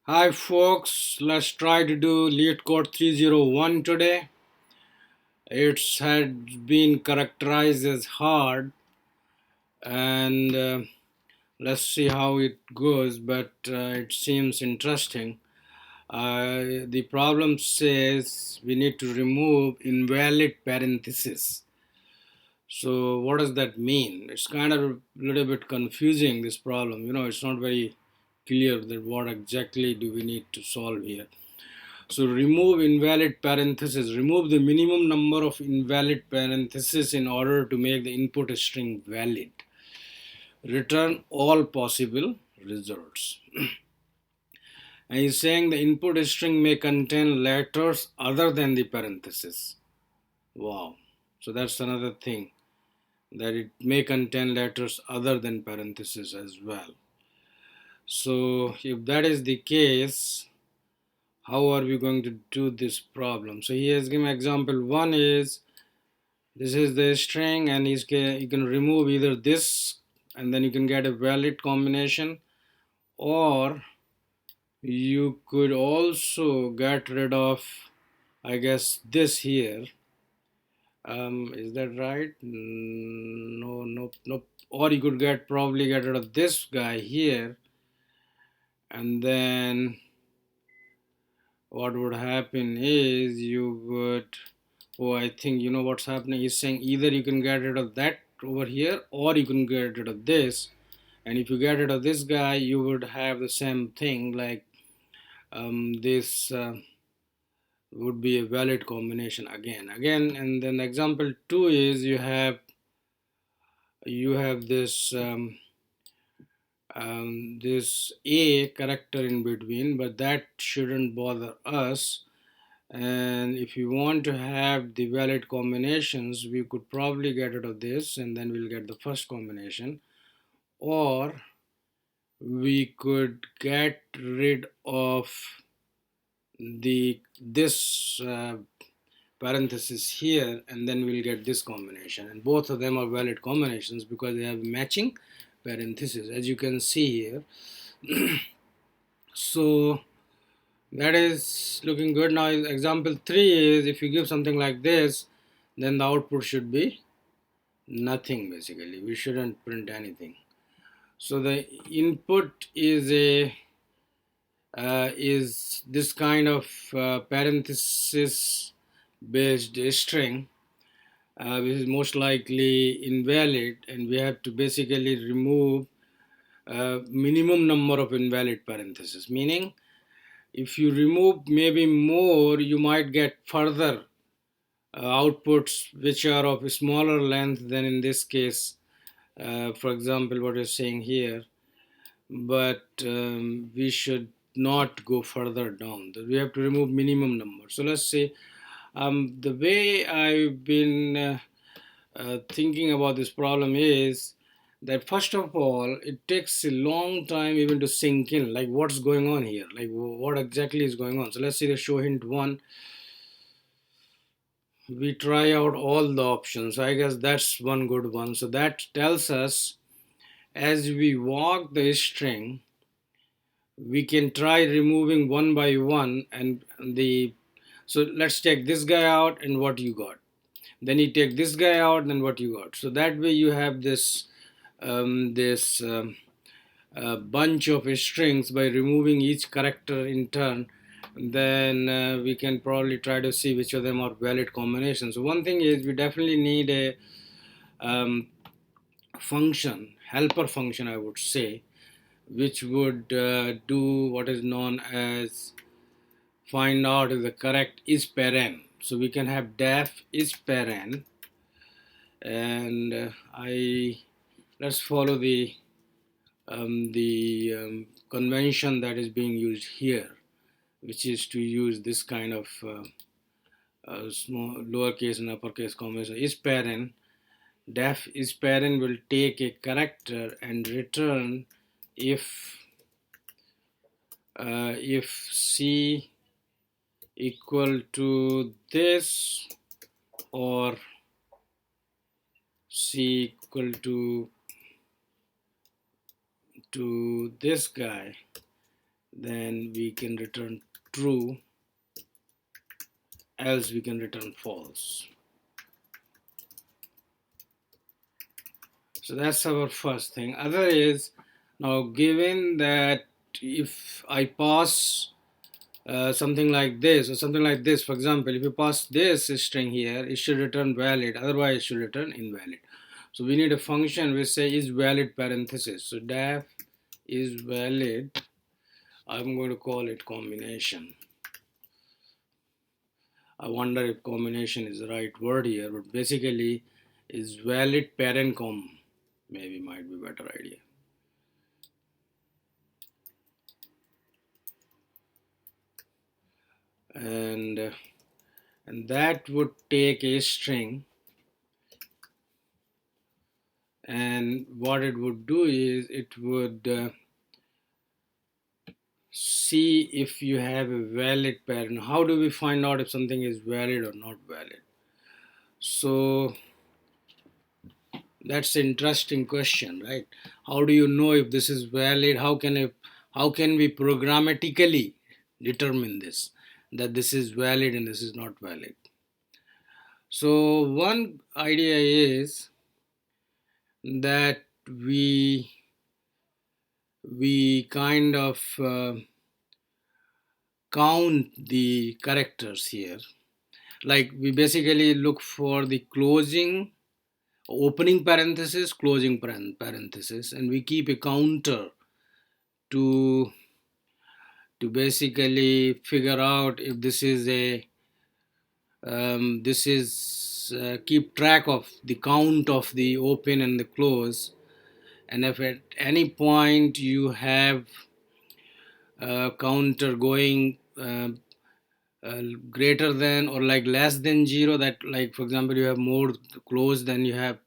Hi folks, let's try to do Leetcode 301 today. It's had been characterized as hard and let's see how it goes, but it seems interesting. The problem says we need to remove invalid parentheses. So what does that mean? It's kind of a little bit confusing, this problem. It's not very clear that what exactly do we need to solve here. So remove invalid parentheses. Remove the minimum number of invalid parentheses in order to make the input string valid. Return all possible results. And he's saying the input string may contain letters other than the parentheses. Wow. So that's another thing, that it may contain letters other than parentheses as well. So if that is the case, how are we going to do this problem? So he has given example one is, this is the string and you can remove either this and then you can get a valid combination, or you could also get rid of, I guess, this here. Is that right? No, nope, nope. Or you could probably get rid of this guy here, and then what would happen is you would, oh, I think you know what's happening. He's saying either you can get rid of that over here or you can get rid of this. And if you get rid of this guy, you would have the same thing, like this would be a valid combination again. And then example two is you have this a character in between, but that shouldn't bother us. And if you want to have the valid combinations, we could probably get rid of this and then we'll get the first combination, or we could get rid of this parenthesis here, and then we'll get this combination, and both of them are valid combinations because they have matching parentheses, as you can see here. So that is looking good. Now example 3 is, if you give something like this, then the output should be nothing. Basically we shouldn't print anything. So the input is this kind of parenthesis based string, which is most likely invalid, and we have to basically remove minimum number of invalid parentheses, meaning if you remove maybe more, you might get further outputs which are of a smaller length than in this case, for example what you're saying here. But we should not go further down. We have to remove minimum number. So let's say the way I've been thinking about this problem is that, first of all, it takes a long time even to sink in, like what's going on here, like what exactly is going on. So let's see the show hint one. We try out all the options. I guess that's one good one. So that tells us, as we walk the string, we can try removing one by one. And so let's take this guy out and what you got, then you take this guy out and what you got. So that way you have this bunch of strings. By removing each character in turn, then we can probably try to see which of them are valid combinations. So one thing is, we definitely need a function, helper function I would say, which would do what is known as find out if the correct is paren. So we can have def is paren, and I let's follow the convention that is being used here, which is to use this kind of small lowercase and uppercase combination. Is paren, def is paren will take a character and return if c equal to this, or c equal to this guy, then we can return true, else we can return false. So that's our first thing. Other is, now given that if I pass something like this or something like this, for example, if you pass this string here, it should return valid, otherwise it should return invalid. So we need a function which say is valid parenthesis. So def is valid, I'm going to call it combination. I wonder if combination is the right word here, but basically is valid parent com, maybe might be better idea. And that would take a string, and what it would do is it would see if you have a valid parent. How do we find out if something is valid or not valid? So that's an interesting question, right? How do you know if this is valid? How can we programmatically determine this, that this is valid and this is not valid? So one idea is that we kind of count the characters here. Like we basically look for the closing, opening parenthesis, closing parenthesis, and we keep a counter to basically figure out if this is a keep track of the count of the open and the close, and if at any point you have a counter going greater than or like less than 0, that like for example you have more close than you have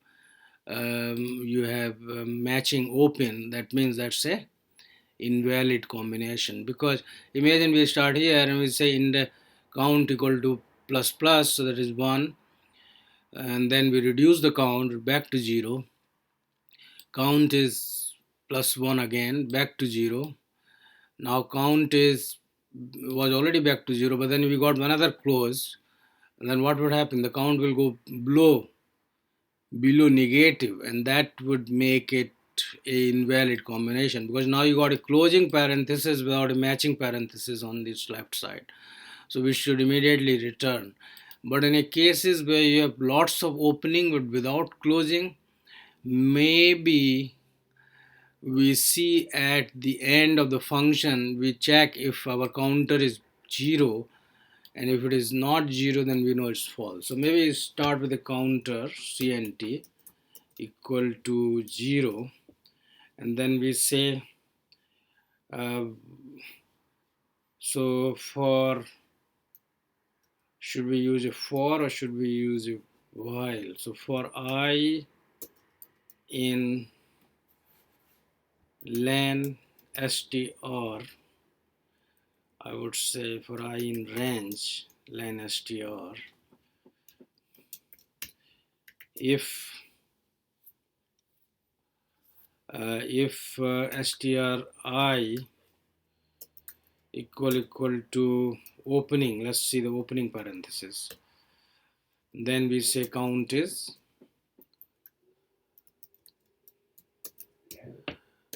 matching open, that means that's a invalid combination. Because imagine we start here and we say in the count equal to plus plus, so that is 1, and then we reduce the count back to 0, count is plus 1 again, back to 0. Now count was already back to 0, but then we got another close, and then what would happen? The count will go below negative, and that would make it a invalid combination, because now you got a closing parenthesis without a matching parenthesis on this left side. So we should immediately return. But in a cases where you have lots of opening but without closing, maybe we see at the end of the function, we check if our counter is 0, and if it is not 0, then we know it's false. So maybe start with a counter cnt equal to 0, and then we say so for, should we use a for or should we use a while? So for I in len str, I would say for I in range len str, if stri equal to opening, let's see the opening parenthesis, then we say count is,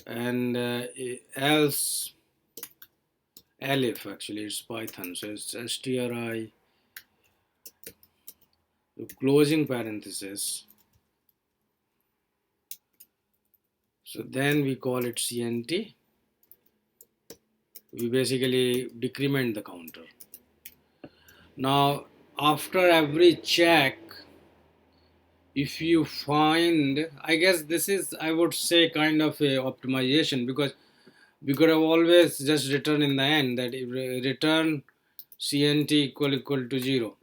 and else elif, actually it's Python, so it's stri closing parenthesis, so then we call it cnt, we basically decrement the counter. Now after every check, if you find, I guess this is, I would say, kind of a optimization, because we could have always just written in the end that if return cnt equal to 0,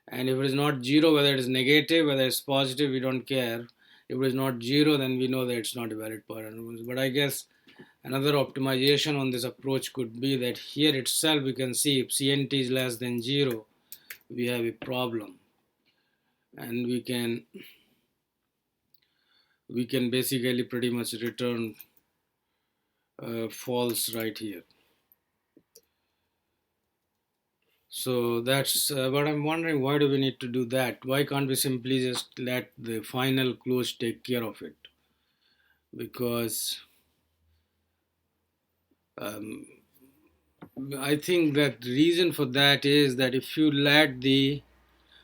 and if it is not 0, whether it is negative, whether it's positive, we don't care. If it is not 0, then we know that it's not a valid parenthesis. But I guess another optimization on this approach could be that here itself we can see if cnt is less than 0, we have a problem, and we can basically pretty much return false right here. So that's what I'm wondering, why do we need to do that? Why can't we simply just let the final close take care of it? Because um, I think that the reason for that is that if you let the,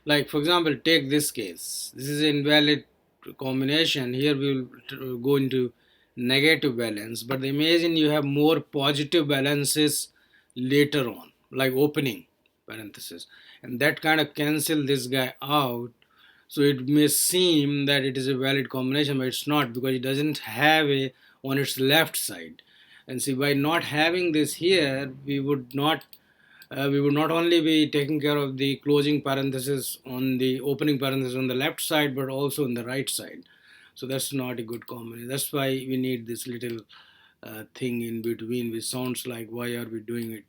like for example, take this case, this is an invalid combination. Here we will go into negative balance, but imagine you have more positive balances later on, like opening parenthesis, and that kind of cancel this guy out. So it may seem that it is a valid combination, but it's not, because it doesn't have a on its left side. And see, by not having this here, we would not only be taking care of the closing parenthesis on the opening parenthesis on the left side, but also on the right side. So that's not a good combination. That's why we need this little thing in between, which sounds like, why are we doing it,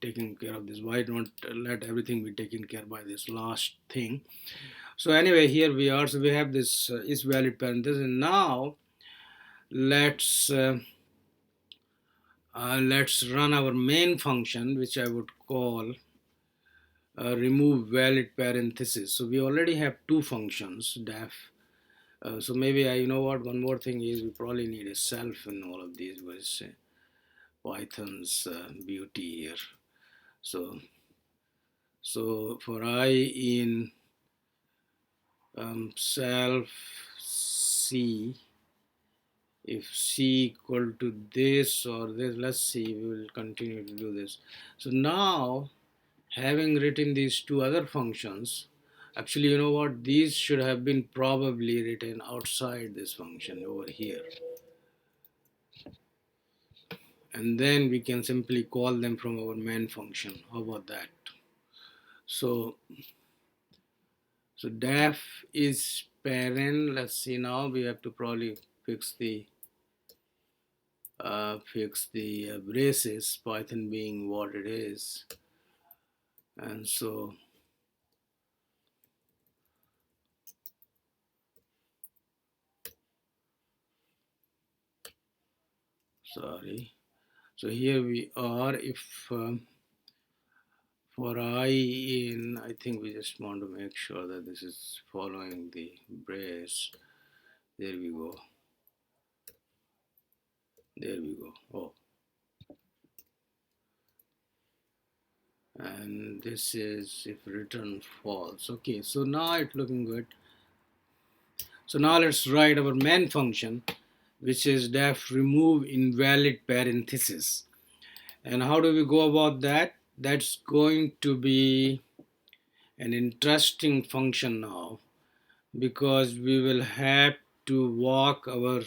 taking care of this? Why don't let everything be taken care by this last thing? So anyway, here we are. So we have this is valid parenthesis, and now let's uh, let's run our main function, which I would call remove valid parenthesis. So we already have two functions, def. So maybe you know what, one more thing is we probably need a self in all of these, was Python's beauty here. So for I in self C, if C equal to this or this, let's see, we will continue to do this. So now, having written these two other functions, actually, you know what, these should have been probably written outside this function over here. And then we can simply call them from our main function. How about that? So def is parent. Let's see, now we have to probably fix the braces, Python being what it is. And so sorry, so here we are. If for I in, I think we just want to make sure that this is following the brace. There we go. There we go. Oh, and this is if return false. Okay, so now it's looking good. So now let's write our main function, which is def remove invalid parenthesis. And how do we go about that? That's going to be an interesting function now, because we will have to walk our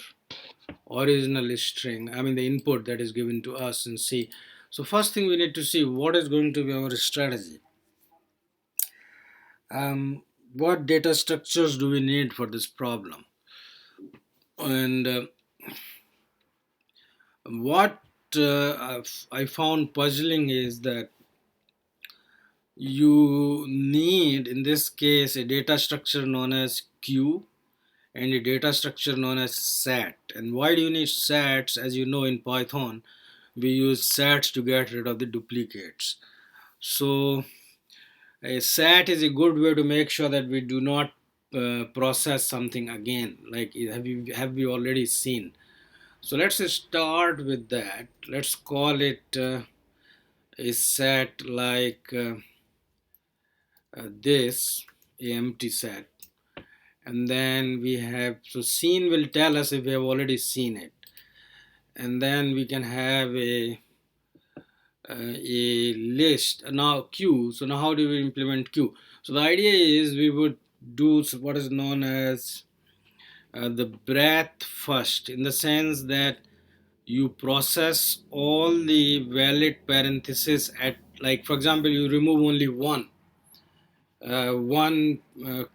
original string, I mean the input that is given to us, and see. So first thing we need to see what is going to be our strategy. What data structures do we need for this problem? And what I found puzzling is that you need, in this case, a data structure known as Q and a data structure known as SAT. And why do you need SATs? As you know, in Python, we use SATs to get rid of the duplicates. So a SAT is a good way to make sure that we do not process something again, like have we already seen. So let's start with that. Let's call it a SAT like this, a empty set. And then we have, so seen will tell us if we have already seen it. And then we can have a list. Now queue. So now how do we implement queue? So the idea is we would do what is known as the breadth first, in the sense that you process all the valid parentheses at, like for example, you remove only one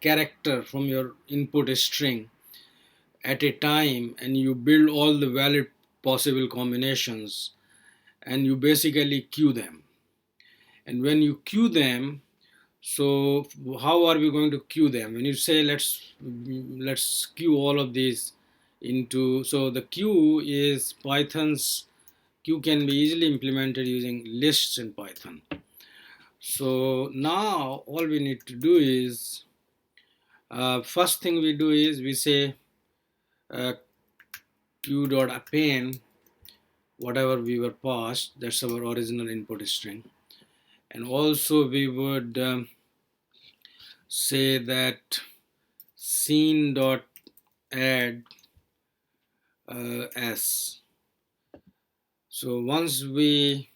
character from your input string at a time, and you build all the valid possible combinations, and you basically queue them. And when you queue them, so how are we going to queue them? When you say let's queue all of these into, so the queue is Python's Q can be easily implemented using lists in Python. So now all we need to do is, first thing we do is we say uh, Q dot append whatever we were passed, that's our original input string. And also we would say that scene dot add s. So once we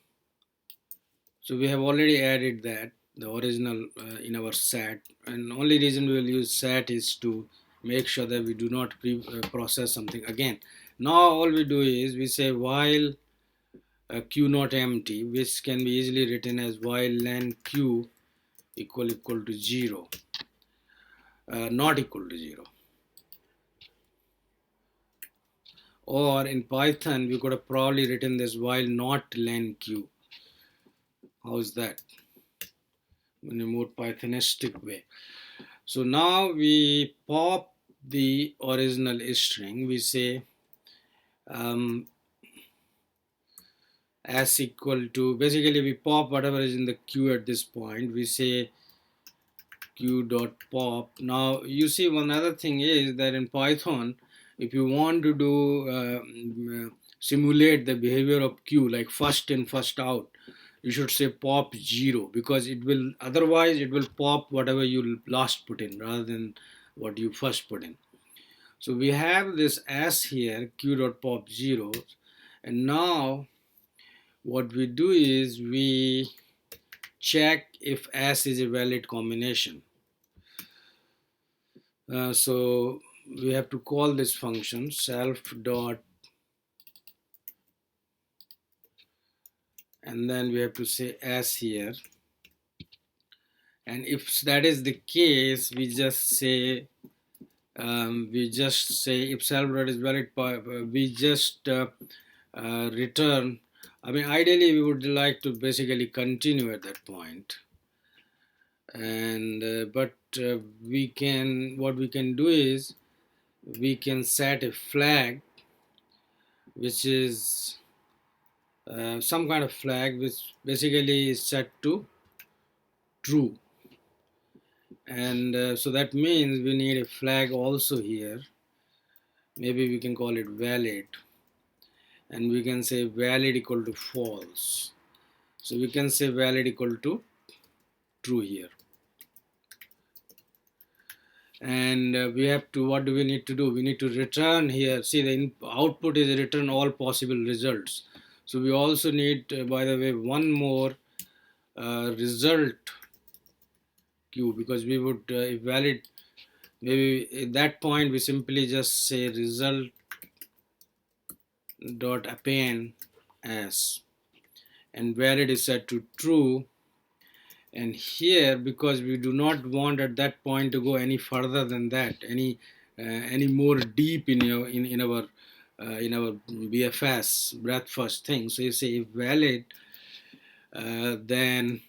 have already added that the original in our set, and only reason we will use set is to make sure that we do not process something again. Now all we do is we say while q not empty, which can be easily written as while len q equal to 0, not equal to 0. Or in Python we could have probably written this while not len q. How's that in a more Pythonistic way? So now we pop the original string. We say s equal to, basically we pop whatever is in the queue at this point. We say q dot pop. Now you see one other thing is that in Python, if you want to do simulate the behavior of q, like first in first out, you should say pop 0, because it will, otherwise it will pop whatever you last put in rather than what you first put in. So we have this s here, q dot pop 0, and now what we do is we check if s is a valid combination. So we have to call this function self dot, and then we have to say s here, and if that is the case, we just say if self dot is valid, we just return. I mean, ideally we would like to basically continue at that point, and but we can, what we can do is we can set a flag which is some kind of flag which basically is set to true, and so that means we need a flag also here. Maybe we can call it valid, and we can say valid equal to false. So we can say valid equal to true here, and we have to, what do we need to do? We need to return here, see the output is return all possible results. So we also need, by the way, one more result q, because we would if valid, maybe at that point we simply just say result dot append as, and valid is set to true. And here, because we do not want at that point to go any further than that, any more deep in our BFS breadth first thing, so you say if valid, then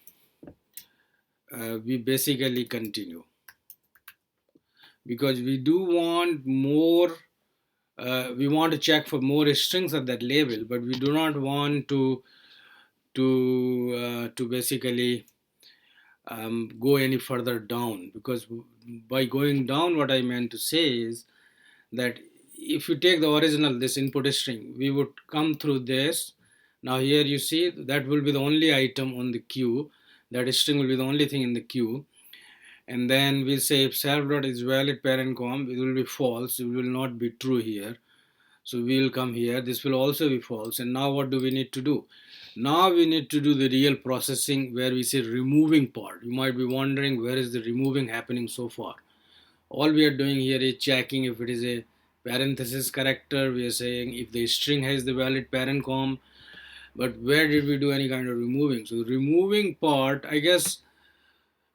we basically continue, because we do want more, we want to check for more strings at that label, but we do not want to basically go any further down, because by going down, what I meant to say is that if you take the original, this input string, we would come through this. Now here you see that will be the only item on the queue, that string will be the only thing in the queue, and then we'll say if self dot is valid parent com, it will be false, it will not be true here. So we will come here, this will also be false, and now what do we need to do? Now we need to do the real processing, where we say removing part. You might be wondering, where is the removing happening so far? All we are doing here is checking if it is a parenthesis character. We are saying if the string has the valid parent com, but where did we do any kind of removing? So the removing part, I guess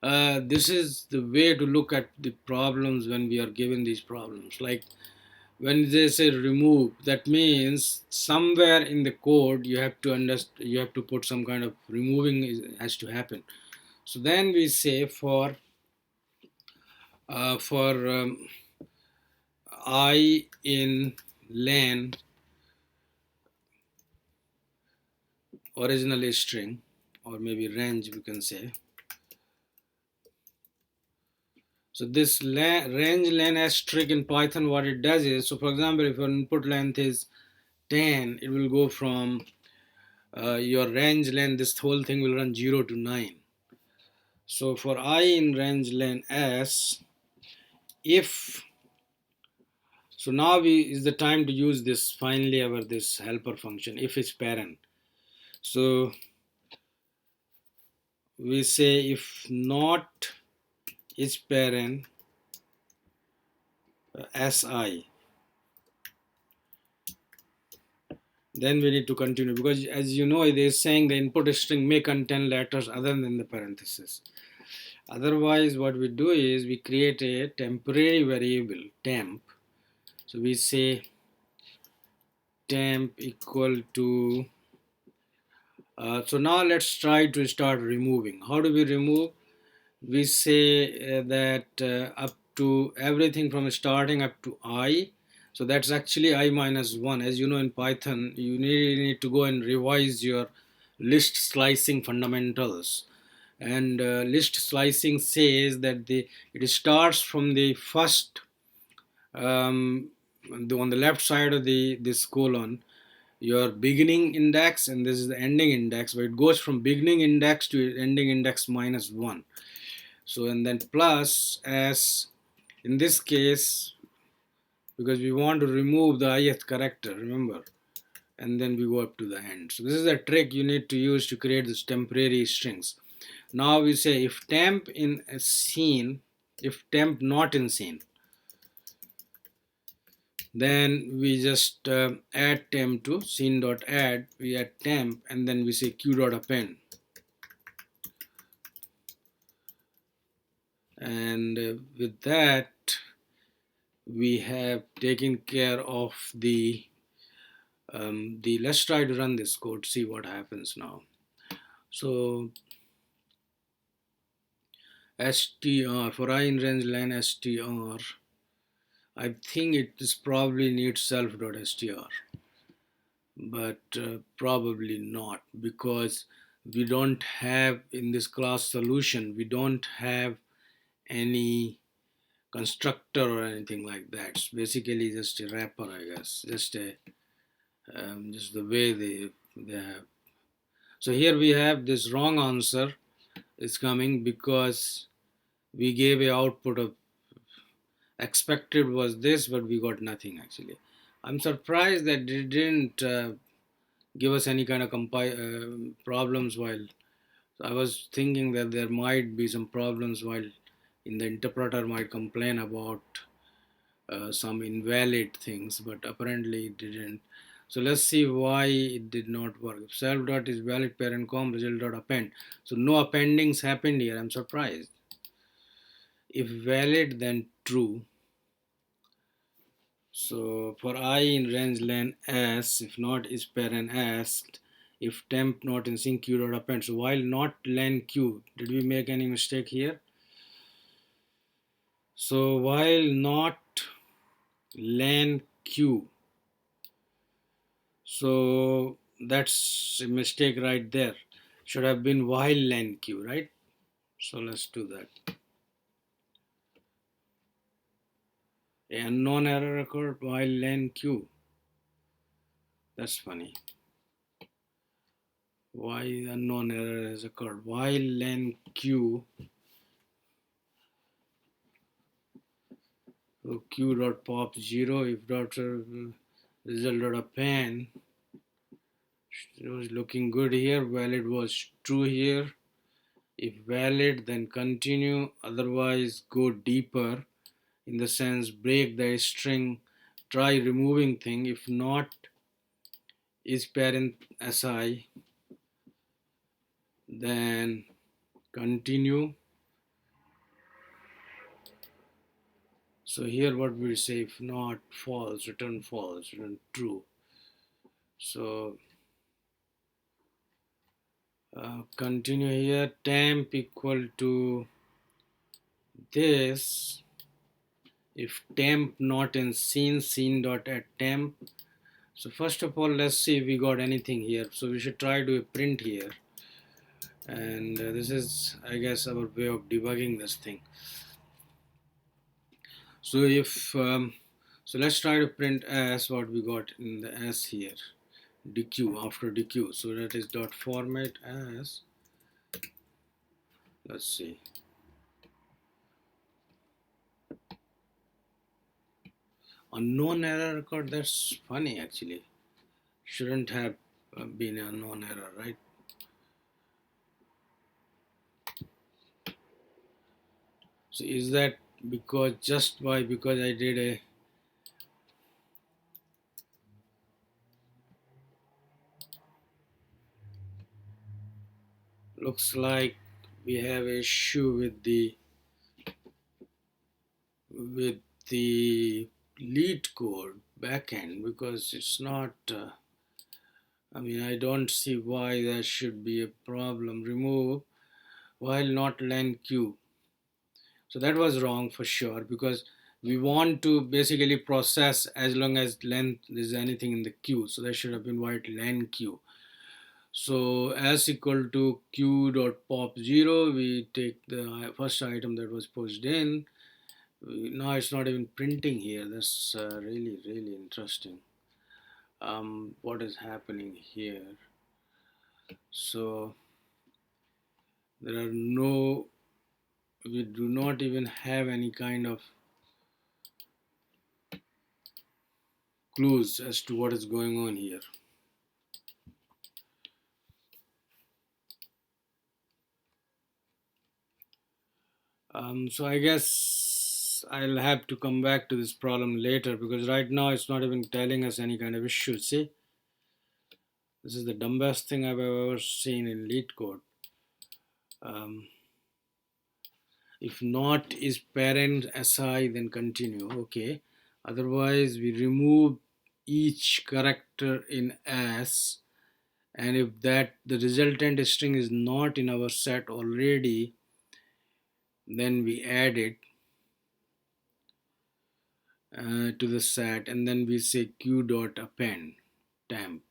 this is the way to look at the problems when we are given these problems. Like when they say remove, that means somewhere in the code you have to understand, you have to put some kind of removing has to happen. So then we say for I in len original string, or maybe range we can say. So this range len asterisk in Python, what it does is, so for example, if your input length is 10, it will go from your range length, this whole thing will run 0 to 9. So for I in range len s, if, so now is the time to use this finally ever this helper function, if is parent. So we say if not is parent si, then we need to continue, because as you know, it is saying the input string may contain letters other than the parenthesis. Otherwise, what we do is we create a temporary variable temp. So we say temp equal to, so now let's try to start removing. How do we remove? We say that up to everything from starting up to I. So that's actually I minus 1. As you know, in Python, you need to go and revise your list slicing fundamentals. And list slicing says that it starts from the first, on the left side of this colon, your beginning index, and this is the ending index, but it goes from beginning index to ending index minus 1. So, and then plus as in this case, because we want to remove the ith character, remember, and then we go up to the end. So this is a trick you need to use to create this temporary strings. Now we say if temp in a scene, if temp not in scene, then we just add temp to scene.add, we add temp, and then we say q.append. And with that, we have taken care of let's try to run this code, see what happens now. So str for I in range len str, I think it is probably needs self.str, but probably not, because we don't have in this class solution, we don't have any constructor or anything like that. It's basically just a wrapper, I guess, just the way they have. So here we have this wrong answer is coming because we gave a output of expected was this, but we got nothing actually. I'm surprised that it didn't give us any kind of problems while. So I was thinking that there might be some problems while in the interpreter might complain about some invalid things, but apparently it didn't. So let's see why it did not work. If self dot is valid parent com result dot append. So no appendings happened here. I'm surprised. If valid, then true. So for I in range len s, if not is parent s, if temp not in sync q dot append. So while not len q, did we make any mistake here? So while not len q, so that's a mistake right there. Should have been while len q, right? So let's do that. A unknown error occurred while len q. That's funny. Why unknown error has occurred while len q. So q dot pop 0 if dot result dot append. It was looking good here. Valid was true here. If valid, then continue. Otherwise, go deeper. In the sense, break the string. Try removing thing. If not, is parent si. Then continue. So here what we say, if not false, return true. So continue here, temp equal to this, if temp not in scene dot at temp. So first of all, let's see if we got anything here. So we should try to print here, and this is, I guess, our way of debugging this thing. So if so, let's try to print as what we got in the s here, deque after deque. So that is dot format as. Let's see. Unknown error record. That's funny actually. Shouldn't have been a known error, right? So is that because just why because I did a looks like we have a issue with the Leetcode backend because it's not I mean I don't see why that should be a problem. Remove while not len queue. So that was wrong for sure because we want to basically process as long as length is anything in the queue. So that should have been white len queue. So s equal to q dot pop 0, we take the first item that was pushed in. Now it's not even printing here. That's really interesting. What is happening here? So there are no, we do not even have any kind of clues as to what is going on here. So I guess I'll have to come back to this problem later because right now it's not even telling us any kind of issue. See, this is the dumbest thing I've ever seen in Leetcode. If not is parent si, then continue. Okay. Otherwise, we remove each character in s, and if that the resultant string is not in our set already, then we add it to the set, and then we say q dot append temp.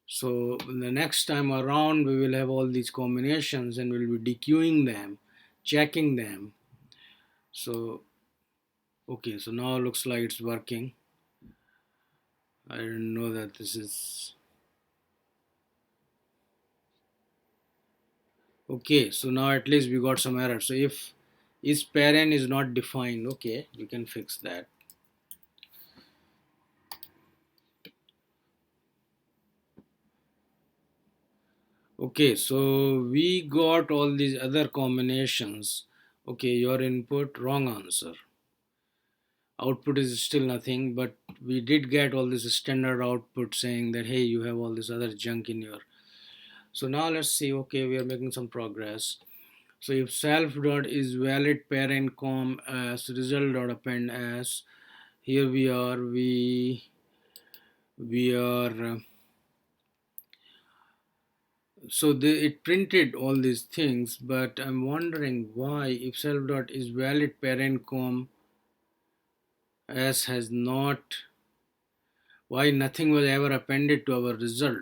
So the next time around we will have all these combinations and we'll be dequeuing them, checking them. So okay, so now it looks like it's working. I didn't know that this is okay. So now at least we got some error. So if is parent is not defined, okay, we can fix that. Okay, so we got all these other combinations. Okay, your input, wrong answer. Output is still nothing, but we did get all this standard output saying that, hey, you have all this other junk in your. So now let's see, okay, we are making some progress. So if self dot is valid parent com as result dot append as, here we are so it printed all these things, but I'm wondering why if self dot is valid parent com as has not, why nothing was ever appended to our result.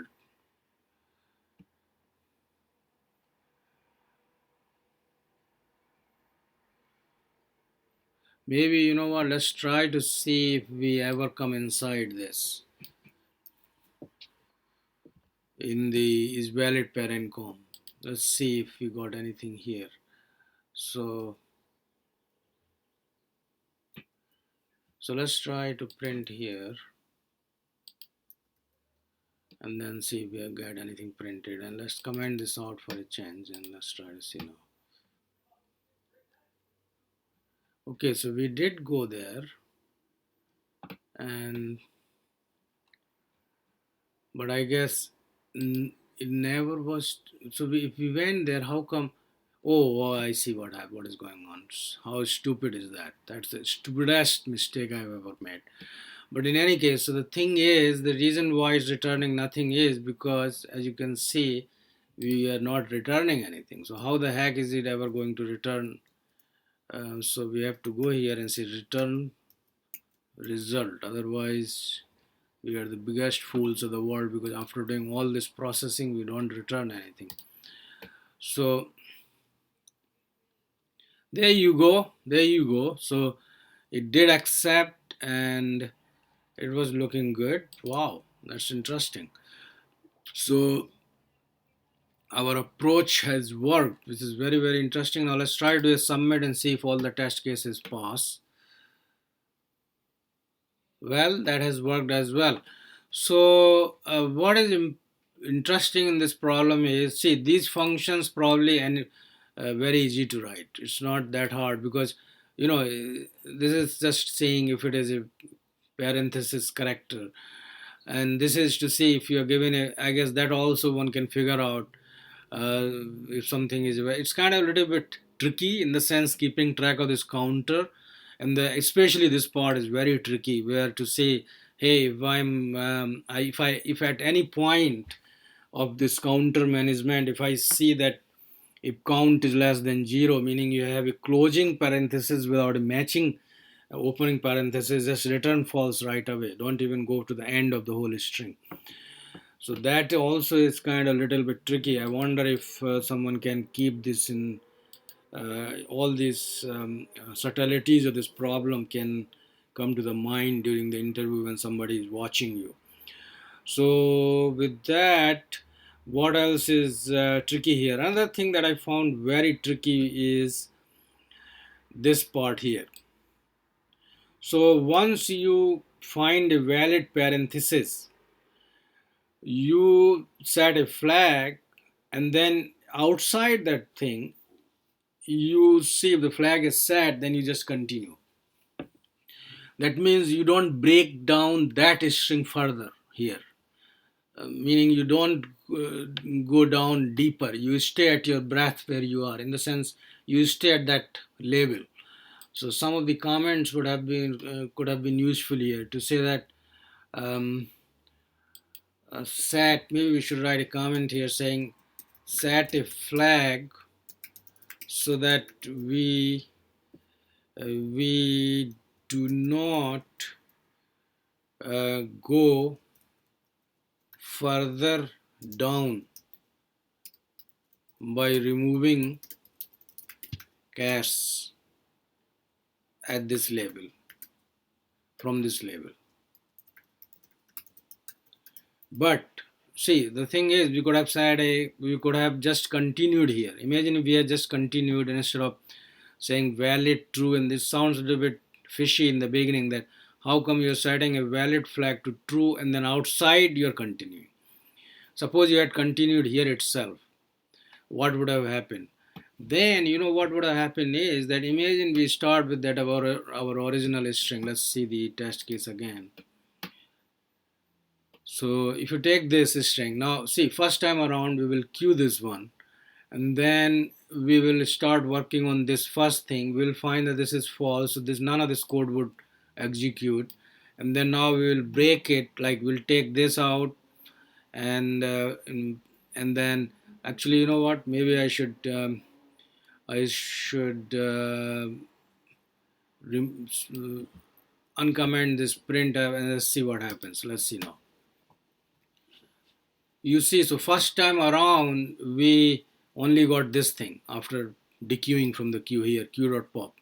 Maybe, you know what, let's try to see if we ever come inside this in the is valid parent com. Let's see if we got anything here. So let's try to print here and then see if we have got anything printed, and let's comment this out for a change and let's try to see now. Okay, so we did go there, and but I guess it never was. So if we went there, how come? Oh, I see what is going on. How stupid is that? That's the stupidest mistake I've ever made. But in any case, so the thing is, the reason why it's returning nothing is because, as you can see, we are not returning anything. So how the heck is it ever going to return? So we have to go here and say return result. Otherwise, We are the biggest fools of the world because after doing all this processing, we don't return anything. So there you go. There you go. So it did accept and it was looking good. Wow, that's interesting. So our approach has worked, which is very, very interesting. Now let's try to do a submit and see if all the test cases pass. Well, that has worked as well. So what is interesting in this problem is, see, these functions probably and very easy to write. It's not that hard because this is just saying if it is a parenthesis character, and this is to see if you are given a, I guess that also one can figure out uh, if something is, it's kind of a little bit tricky in the sense keeping track of this counter, and especially this part is very tricky where to say, hey, if I'm if at any point of this counter management, if I see that if count is less than 0, meaning you have a closing parenthesis without a matching opening parenthesis, just return false right away, don't even go to the end of the whole string. So that also is kind of a little bit tricky. I wonder if someone can keep this in all these subtleties of this problem can come to the mind during the interview when somebody is watching you. So with that, what else is tricky here? Another thing that I found very tricky is this part here. So once you find a valid parenthesis, you set a flag, and then outside that thing you see if the flag is set, then you just continue. That means you don't break down that string further here. Meaning you don't go down deeper, you stay at your breath where you are, in the sense you stay at that level. So some of the comments would have been could have been useful here to say that set, maybe we should write a comment here saying set a flag so that we do not go further down by removing casts at this level, from this level. But see, the thing is, we could have said we could have just continued here. Imagine if we had just continued instead of saying valid true, and this sounds a little bit fishy in the beginning, that how come you're setting a valid flag to true and then outside you're continuing. Suppose you had continued here itself, what would have happened? Then you know what would have happened is that, imagine we start with that our original string. Let's see the test case again. So if you take this string, now see, first time around we will queue this one, and then we will start working on this first thing. We'll find that this is false, so this, none of this code would execute. And then now we will break it, like we'll take this out, and then actually, you know what, maybe I should uncomment this printf and let's see what happens. Let's see now. You see, so first time around we only got this thing after dequeuing from the queue here, queue.pop,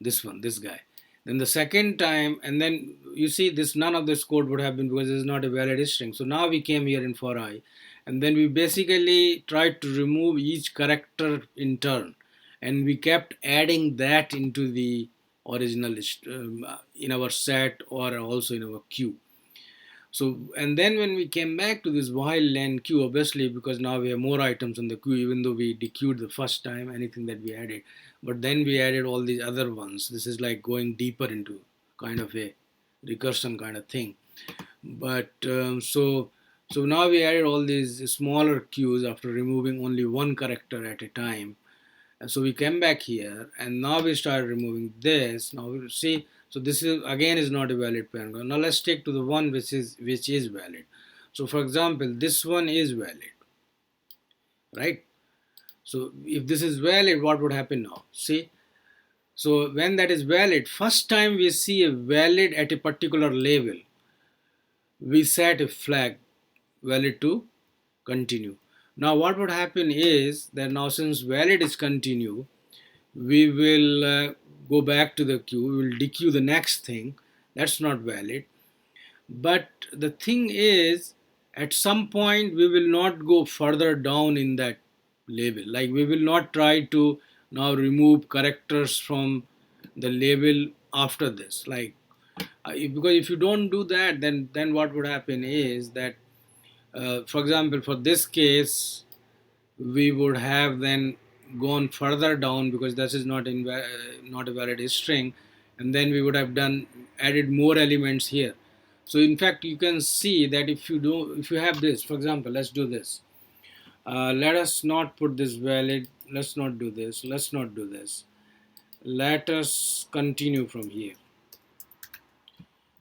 this one, this guy. Then the second time, and then you see this, none of this code would have been because it's not a valid string. So now we came here in for I, and then we basically tried to remove each character in turn, and we kept adding that into the original in our set or also in our queue. So, and then when we came back to this while len queue, obviously because now we have more items in the queue, even though we dequeued the first time anything that we added, but then we added all these other ones. This is like going deeper into kind of a recursion kind of thing. But so now we added all these smaller queues after removing only one character at a time. And so we came back here, and now we start removing this. Now we see, so this is again is not a valid parent. Now let's take to the one which is valid. So for example, this one is valid, right? So if this is valid, what would happen now? See, so when that is valid, first time we see a valid at a particular level. we set a flag valid to continue. Now what would happen is that now since valid is continue, we will go back to the queue, we will dequeue the next thing that's not valid. But the thing is, at some point we will not go further down in that label. Like we will not try to now remove characters from the label after this. Like because if you don't do that, then what would happen is that, for example, for this case, we would have then gone further down because this is not a valid string, and then we would have done added more elements here. So in fact you can see that if you have this, for example, let's do this. Let us not put this valid, let's not do this, let's not do this, let us continue from here,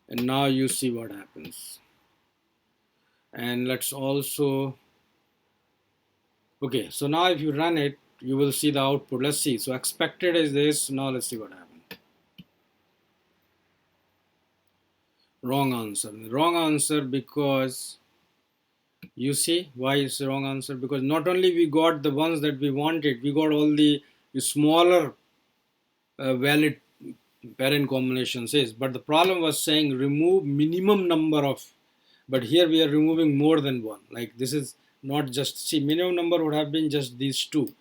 and now you see what happens. And let's also, okay, so now if you run it, you will see the output. Let's see. So expected is this. Now let's see what happened. Wrong answer. Wrong answer because you see why it's the wrong answer, because not only we got the ones that we wanted, we got all the smaller valid parent combinations is, but the problem was saying remove minimum number of, but here we are removing more than one. Like this is not just, see, minimum number would have been just these two,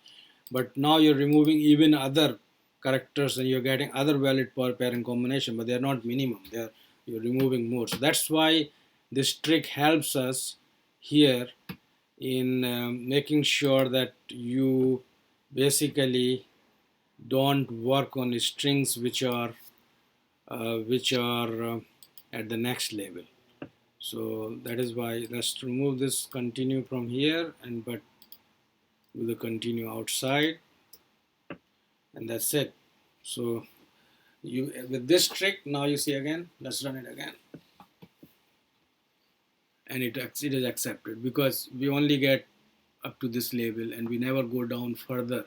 but now you're removing even other characters and you're getting other valid parent combination, but they're not minimum, you're removing more. So that's why this trick helps us here in making sure that you basically don't work on strings which are at the next level. So that is why let's remove this continue from here, and but do the continue outside, and that's it. So you, with this trick, now you see again, let's run it again, and it is accepted because we only get up to this label and we never go down further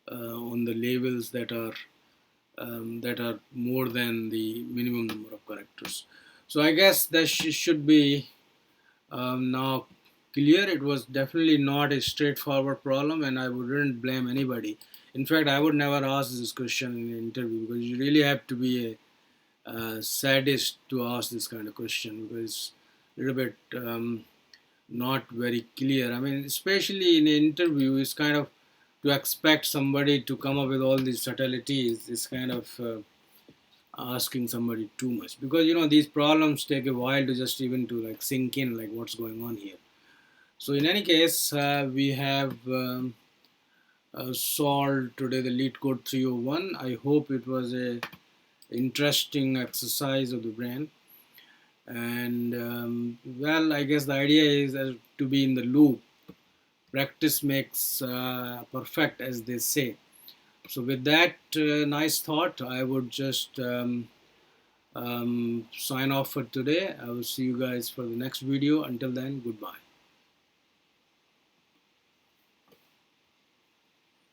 on the labels that are more than the minimum number of characters. So I guess that should be now clear. It was definitely not a straightforward problem, and I wouldn't blame anybody. In fact, I would never ask this question in an interview because you really have to be a sadist to ask this kind of question, because it's a little bit not very clear. I mean, especially in an interview, it's kind of to expect somebody to come up with all these subtleties is kind of asking somebody too much, because these problems take a while to just even to like sink in like what's going on here. So in any case, we have solved today the Leetcode 301. I hope it was a interesting exercise of the brain, and well, I guess the idea is to be in the loop. Practice makes perfect, as they say. So with that nice thought, I would just sign off for today. I will see you guys for the next video. Until then, goodbye.